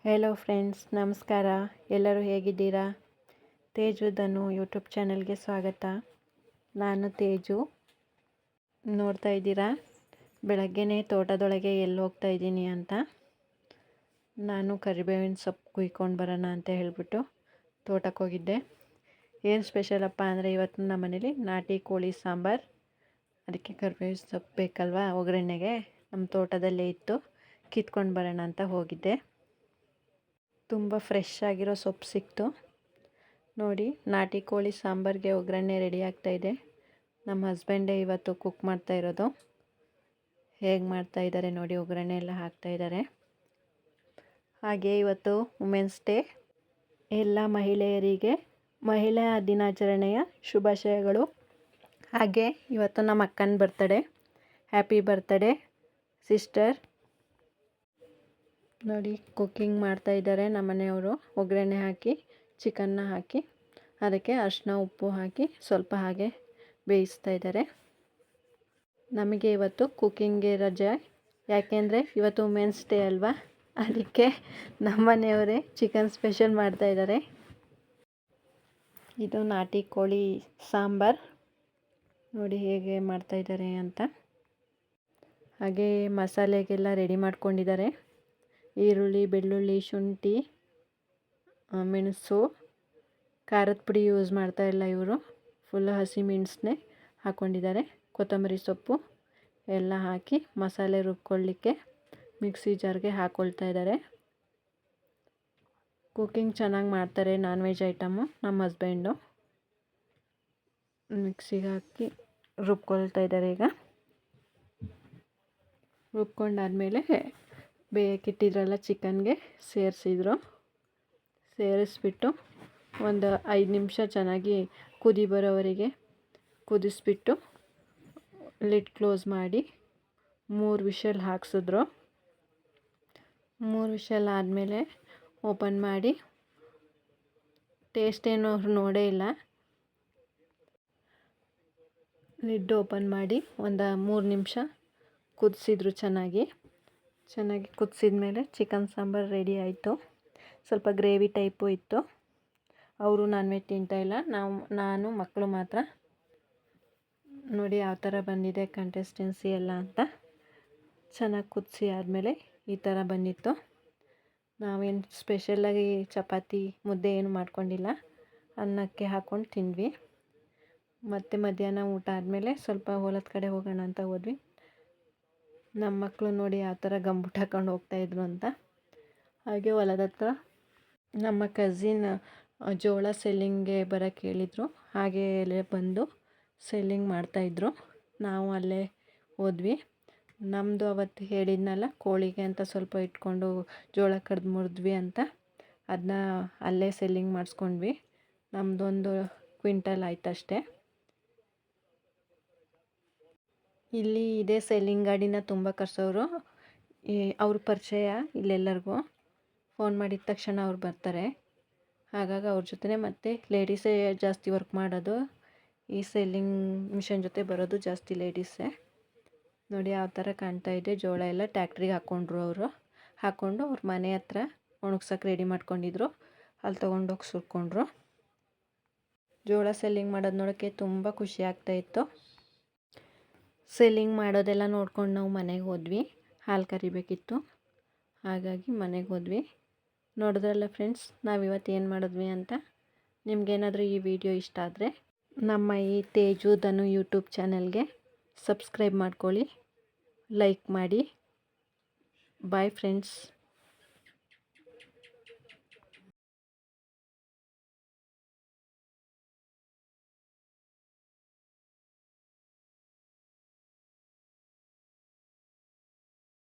Hello friends, ನಮಸ್ಕಾರ. ಎಲ್ಲರೂ ಹೇಗಿದ್ದೀರಾ? ತೇಜು ಧನು ಯೂಟ್ಯೂಬ್ ಚಾನಲ್ಗೆ ಸ್ವಾಗತ. ನಾನು ತೇಜು. ನೋಡ್ತಾ ಇದ್ದೀರಾ, ಬೆಳಗ್ಗೆನೇ ತೋಟದೊಳಗೆ ಎಲ್ಲಿ ಹೋಗ್ತಾ ಇದ್ದೀನಿ ಅಂತ. ನಾನು ಕರಿಬೇವಿನ ಸೊಪ್ಪು ಕುಯ್ಕೊಂಡು ಬರೋಣ ಅಂತ ಹೇಳಿಬಿಟ್ಟು ತೋಟಕ್ಕೆ ಹೋಗಿದ್ದೆ. ಏನು ಸ್ಪೆಷಲಪ್ಪ ಅಂದರೆ ಇವತ್ತು ನಮ್ಮ ಮನೇಲಿ ನಾಟಿ ಕೋಳಿ ಸಾಂಬಾರು. ಅದಕ್ಕೆ ಕರಿಬೇವಿನ ಸೊಪ್ಪು ಬೇಕಲ್ವ ಒಗ್ಗರಣೆಗೆ. ನಮ್ಮ ತೋಟದಲ್ಲೇ ಇತ್ತು, ಕಿತ್ಕೊಂಡು ಬರೋಣ ಅಂತ ಹೋಗಿದ್ದೆ. ತುಂಬ ಫ್ರೆಶ್ ಆಗಿರೋ ಸೊಪ್ಪು ಸಿಕ್ತು. ನೋಡಿ, ನಾಟಿ ಕೋಳಿ ಸಾಂಬಾರಿಗೆ ಒಗ್ಗರಣೆ ರೆಡಿ ಆಗ್ತಾಯಿದೆ. ನಮ್ಮ ಹಸ್ಬೆಂಡೇ ಇವತ್ತು ಕುಕ್ ಮಾಡ್ತಾ ಇರೋದು. ಹೇಗೆ ಮಾಡ್ತಾ ಇದ್ದಾರೆ ನೋಡಿ, ಒಗ್ಗರಣೆ ಎಲ್ಲ ಹಾಕ್ತಾ ಇದ್ದಾರೆ. ಹಾಗೆ ಇವತ್ತು ವುಮೆನ್ಸ್ ಡೇ. ಎಲ್ಲ ಮಹಿಳೆಯರಿಗೆ ಮಹಿಳಾ ದಿನಾಚರಣೆಯ ಶುಭಾಶಯಗಳು. ಹಾಗೆ ಇವತ್ತು ನಮ್ಮ ಅಕ್ಕನ ಬರ್ತಡೇ. Happy birthday sister. ನೋಡಿ, ಕುಕ್ಕಿಂಗ್ ಮಾಡ್ತಾ ಇದ್ದಾರೆ ನಮ್ಮ ಮನೆಯವರು. ಒಗ್ಗರಣೆ ಹಾಕಿ ಚಿಕನ್ನ ಹಾಕಿ ಅದಕ್ಕೆ ಅರಿಶಿನ ಉಪ್ಪು ಹಾಕಿ ಸ್ವಲ್ಪ ಹಾಗೆ ಬೇಯಿಸ್ತಾ ಇದ್ದಾರೆ. ನಮಗೆ ಇವತ್ತು ಕುಕ್ಕಿಂಗ್ಗೆ ರಜೆ, ಯಾಕೆಂದರೆ ಇವತ್ತು ವುಮೆನ್ಸ್ ಡೇ ಅಲ್ವಾ. ಅದಕ್ಕೆ ನಮ್ಮ ಮನೆಯವರೇ ಚಿಕನ್ ಸ್ಪೆಷಲ್ ಮಾಡ್ತಾ ಇದ್ದಾರೆ. ಇದು ನಾಟಿ ಕೋಳಿ ಸಾಂಬಾರು. ನೋಡಿ ಹೇಗೆ ಮಾಡ್ತಾ ಇದ್ದಾರೆ ಅಂತ. ಹಾಗೆ ಮಸಾಲೆಗೆಲ್ಲ ರೆಡಿ ಮಾಡ್ಕೊಂಡಿದ್ದಾರೆ. ಈರುಳ್ಳಿ, ಬೆಳ್ಳುಳ್ಳಿ, ಶುಂಠಿ, ಮೆಣಸು, ಖಾರದ ಪುಡಿ ಯೂಸ್ ಮಾಡ್ತಾ ಇಲ್ಲ ಇವರು. ಫುಲ್ ಹಸಿ ಮೆಣಸನ್ನೇ ಹಾಕ್ಕೊಂಡಿದ್ದಾರೆ. ಕೊತ್ತಂಬರಿ ಸೊಪ್ಪು ಎಲ್ಲ ಹಾಕಿ ಮಸಾಲೆ ರುಬ್ಕೊಳ್ಳಿಕ್ಕೆ ಮಿಕ್ಸಿ ಜಾರ್ಗೆ ಹಾಕ್ಕೊಳ್ತಾ ಇದ್ದಾರೆ. ಕುಕ್ಕಿಂಗ್ ಚೆನ್ನಾಗಿ ಮಾಡ್ತಾರೆ, ನಾನ್ ವೆಜ್ ಐಟಮು ನಮ್ಮ ಹಸ್ಬೆಂಡು. ಮಿಕ್ಸಿಗೆ ಹಾಕಿ ರುಬ್ಕೊಳ್ತಾ ಇದ್ದಾರೆ. ಈಗ ರುಬ್ಕೊಂಡಾದಮೇಲೆ ಬೇಯಕ್ಕಿಟ್ಟಿದ್ರಲ್ಲ ಚಿಕನ್ಗೆ ಸೇರಿಸ್ಬಿಟ್ಟು ಒಂದು 5 ನಿಮಿಷ ಚೆನ್ನಾಗಿ ಕುದಿ ಬರೋವರೆಗೆ ಕುದಿಸ್ಬಿಟ್ಟು ಲಿಡ್ ಕ್ಲೋಸ್ ಮಾಡಿ 3 ವಿಷಲ್ ಹಾಕ್ಸಿದ್ರು. 3 ವಿಷಲ್ ಆದಮೇಲೆ ಓಪನ್ ಮಾಡಿ ಟೇಸ್ಟ್ ಏನೋ ಅವ್ರು ನೋಡೇ ಇಲ್ಲ. ಲಿಡ್ ಓಪನ್ ಮಾಡಿ ಒಂದು 3 ನಿಮಿಷ ಕುದಿಸಿದ್ರು. ಚೆನ್ನಾಗಿ ಕುದಿಸಿದ ಮೇಲೆ ಚಿಕನ್ ಸಾಂಬಾರು ರೆಡಿ ಆಯಿತು. ಸ್ವಲ್ಪ ಗ್ರೇವಿ ಟೈಪು ಇತ್ತು. ಅವರು ನಾನ್ ವೆಜ್ ತಿಂತಾಯಿಲ್ಲ, ನಾನು ಮಕ್ಕಳು ಮಾತ್ರ. ನೋಡಿ ಯಾವ ಥರ ಬಂದಿದೆ ಕನ್ಸಿಸ್ಟೆನ್ಸಿ ಎಲ್ಲ ಅಂತ. ಚೆನ್ನಾಗಿ ಕುದಿಸಿ ಆದಮೇಲೆ ಈ ಥರ ಬಂದಿತ್ತು. ನಾವೇನು ಸ್ಪೆಷಲಾಗಿ ಚಪಾತಿ ಮುದ್ದೆ ಏನು ಮಾಡ್ಕೊಂಡಿಲ್ಲ, ಅನ್ನಕ್ಕೆ ಹಾಕ್ಕೊಂಡು ತಿಂದ್ವಿ. ಮತ್ತು ಮಧ್ಯಾಹ್ನ ಊಟ ಆದಮೇಲೆ ಸ್ವಲ್ಪ ಹೊಲದ ಕಡೆ ಹೋಗೋಣ ಅಂತ ಹೋದ್ವಿ. ನಮ್ಮ ಮಕ್ಕಳು ನೋಡಿ ಯಾವ ಥರ ಗಂಬುಟ್ ಹಾಕೊಂಡು ಹೋಗ್ತಾಯಿದ್ರು ಅಂತ. ಹಾಗೆ ಹೊಲದ ಹತ್ರ ನಮ್ಮ ಕಝಿನ್ ಜೋಳ ಸೆಲ್ಲಿಂಗ್ಗೆ ಬರೋಕ್ಕೆ ಹೇಳಿದರು. ಹಾಗೆ ಅಲ್ಲೇ ಬಂದು ಸೆಲ್ಲಿಂಗ್ ಮಾಡ್ತಾಯಿದ್ರು. ನಾವು ಅಲ್ಲೇ ಹೋದ್ವಿ. ನಮ್ಮದು ಅವತ್ತು ಹೇಳಿದ್ನಲ್ಲ, ಕೋಳಿಗೆ ಅಂತ ಸ್ವಲ್ಪ ಇಟ್ಕೊಂಡು ಜೋಳ ಕಡ್ದು ಮುರಿದ್ವಿ ಅಂತ, ಅದನ್ನ ಅಲ್ಲೇ ಸೆಲ್ಲಿಂಗ್ ಮಾಡಿಸ್ಕೊಂಡ್ವಿ. ನಮ್ಮದೊಂದು ಕ್ವಿಂಟಲ್ ಆಯ್ತಷ್ಟೇ. ಇಲ್ಲಿ ಇದೇ ಸೆಲ್ಲಿಂಗ್ ಗಾಡಿನ ತುಂಬ ಕರ್ಸೋರು. ಅವ್ರ ಪರಿಚಯ ಇಲ್ಲೆಲ್ಲರಿಗೂ. ಫೋನ್ ಮಾಡಿದ ತಕ್ಷಣ ಅವ್ರು ಬರ್ತಾರೆ. ಹಾಗಾಗಿ ಅವ್ರ ಜೊತೆ ಮತ್ತು ಲೇಡೀಸೇ ಜಾಸ್ತಿ ವರ್ಕ್ ಮಾಡೋದು. ಈ ಸೆಲ್ಲಿಂಗ್ ಮಿಷನ್ ಜೊತೆ ಬರೋದು ಜಾಸ್ತಿ ಲೇಡೀಸೇ. ನೋಡಿ ಯಾವ ಥರ ಕಾಣ್ತಾ ಇದೆ. ಜೋಳ ಎಲ್ಲ ಟ್ಯಾಕ್ಟ್ರಿಗೆ ಹಾಕ್ಕೊಂಡ್ರು ಅವರು. ಹಾಕ್ಕೊಂಡು ಅವ್ರ ಮನೆ ಹತ್ರ ಒಣಗ್ಸೋಕೆ ರೆಡಿ ಮಾಡ್ಕೊಂಡಿದ್ರು. ಅಲ್ಲಿ ತೊಗೊಂಡೋಗಿ ಸುರ್ಕೊಂಡ್ರು. ಜೋಳ ಸೆಲ್ಲಿಂಗ್ ಮಾಡೋದು ನೋಡೋಕ್ಕೆ ತುಂಬ ಖುಷಿ ಆಗ್ತಾಯಿತ್ತು. ಸೆಲ್ಲಿಂಗ್ ಮಾಡೋದೆಲ್ಲ ನೋಡ್ಕೊಂಡು ನಾವು ಮನೆಗೆ ಹೋದ್ವಿ. ಹಾಲು ಕರಿಬೇಕಿತ್ತು, ಹಾಗಾಗಿ ಮನೆಗೆ ಹೋದ್ವಿ. ನೋಡಿದ್ರಲ್ಲ ಫ್ರೆಂಡ್ಸ್, ನಾವಿವತ್ತು ಏನು ಮಾಡಿದ್ವಿ ಅಂತ. ನಿಮಗೇನಾದರೂ ಈ ವಿಡಿಯೋ ಇಷ್ಟ ಆದರೆ ನಮ್ಮ ಈ ತೇಜು ಧನು ಯೂಟ್ಯೂಬ್ ಚಾನಲ್ಗೆ ಸಬ್ಸ್ಕ್ರೈಬ್ ಮಾಡ್ಕೊಳ್ಳಿ, ಲೈಕ್ ಮಾಡಿ. Bye friends.